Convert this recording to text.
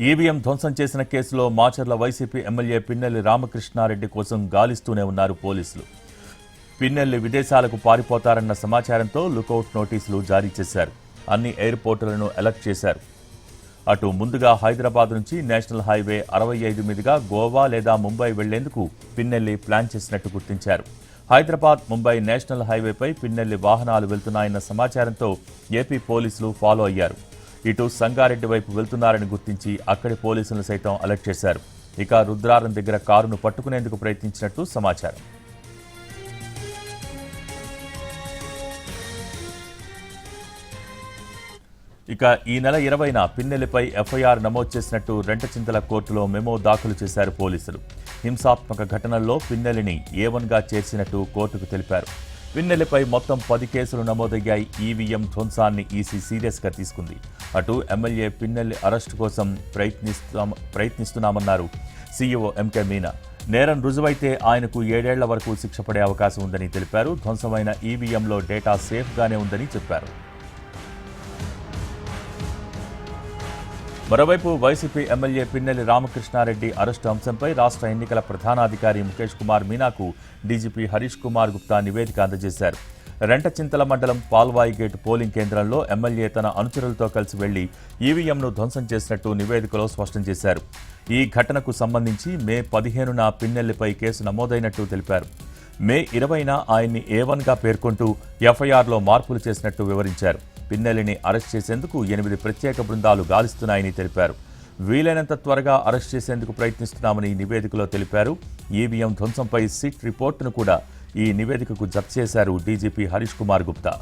EVM ధ్వంసం చేసిన కేసులో మాచర్ల వైసీపీ ఎమ్మెల్యే పిన్నెల్లి రామకృష్ణారెడ్డి కోసం గాలిస్తూనే ఉన్నారు పోలీసులు. పిన్నెల్లి విదేశాలకు పారిపోతారన్న సమాచారంతో లుకౌట్ నోటీసులు జారీ చేశారు. అన్ని ఎయిర్పోర్టులను అలర్ట్ చేశారు. అటు ముందుగా హైదరాబాద్ నుంచి నేషనల్ హైవే 65 మీదుగా గోవా లేదా ముంబై వెళ్లేందుకు పిన్నెల్లి ప్లాన్ చేసినట్టు గుర్తించారు. హైదరాబాద్ ముంబై నేషనల్ హైవేపై పిన్నెల్లి వాహనాలు వెళ్తున్నాయన్న సమాచారంతో ఏపీ పోలీసులు ఫాలో అయ్యారు. ఇటు సంగారెడ్డి వైపు వెళ్తున్నారని గుర్తించి అక్కడి పోలీసులను సైతం అలర్ట్ చేశారు. ఇక రుద్రారం దగ్గర కారును పట్టుకునేందుకు ప్రయత్నించినట్టు సమాచారం. ఇక ఈ నెల 20న పిన్నెల్లిపై ఎఫ్ఐఆర్ నమోదు చేసినట్టు రెంటచింతల కోర్టులో మెమో దాఖలు చేశారు పోలీసులు. హింసాత్మక ఘటనల్లో పిన్నెల్లిని A1గా చేర్చినట్టు కోర్టుకు తెలిపారు. పిన్నెల్లిపై మొత్తం 10 కేసులు నమోదయ్యాయి. ఈవీఎం ధ్వంసాన్ని ఈసీ సీరియస్గా తీసుకుంది. అటు ఎమ్మెల్యే పిన్నెల్లి అరెస్టు కోసం ప్రయత్నిస్తున్నామన్నారు సీఈఓ ఎంకే మీనా. నేరం రుజువైతే ఆయనకు 7 ఏళ్ల వరకు శిక్ష పడే అవకాశం ఉందని తెలిపారు. ధ్వంసమైన ఈవీఎంలో డేటా సేఫ్గానే ఉందని చెప్పారు. మరోవైపు వైసీపీ ఎమ్మెల్యే పిన్నెల్లి రామకృష్ణారెడ్డి అరెస్టు అంశంపై రాష్ట్ర ఎన్నికల ప్రధానాధికారి ముఖేష్ కుమార్ మీనాకు డీజీపీ హరీష్ కుమార్ గుప్తా నివేదిక అందజేశారు. రెంటచింతల మండలం పాల్వాయి గేటు పోలింగ్ కేంద్రంలో ఎమ్మెల్యే తన అనుచరులతో కలిసి వెళ్లి ఈవీఎంను ధ్వంసం చేసినట్టు నివేదికలో స్పష్టం చేశారు. ఈ ఘటనకు సంబంధించి మే 15న పిన్నెల్లిపై కేసు నమోదైనట్టు తెలిపారు. మే 20న ఆయన్ని A1గా పేర్కొంటూ ఎఫ్ఐఆర్లో మార్పులు చేసినట్టు వివరించారు. పిన్నెల్లిని అరెస్ట్ చేసేందుకు 8 ప్రత్యేక బృందాలు గాలిస్తున్నాయని తెలిపారు. వీలైనంత త్వరగా అరెస్ట్ చేసేందుకు ప్రయత్నిస్తున్నామని నివేదికలో తెలిపారు. ఈవీఎం ధ్వంసంపై సిట్ రిపోర్టును కూడా ఈ నివేదికకు జత చేశారు డీజీపీ హరీష్ కుమార్ గుప్తా.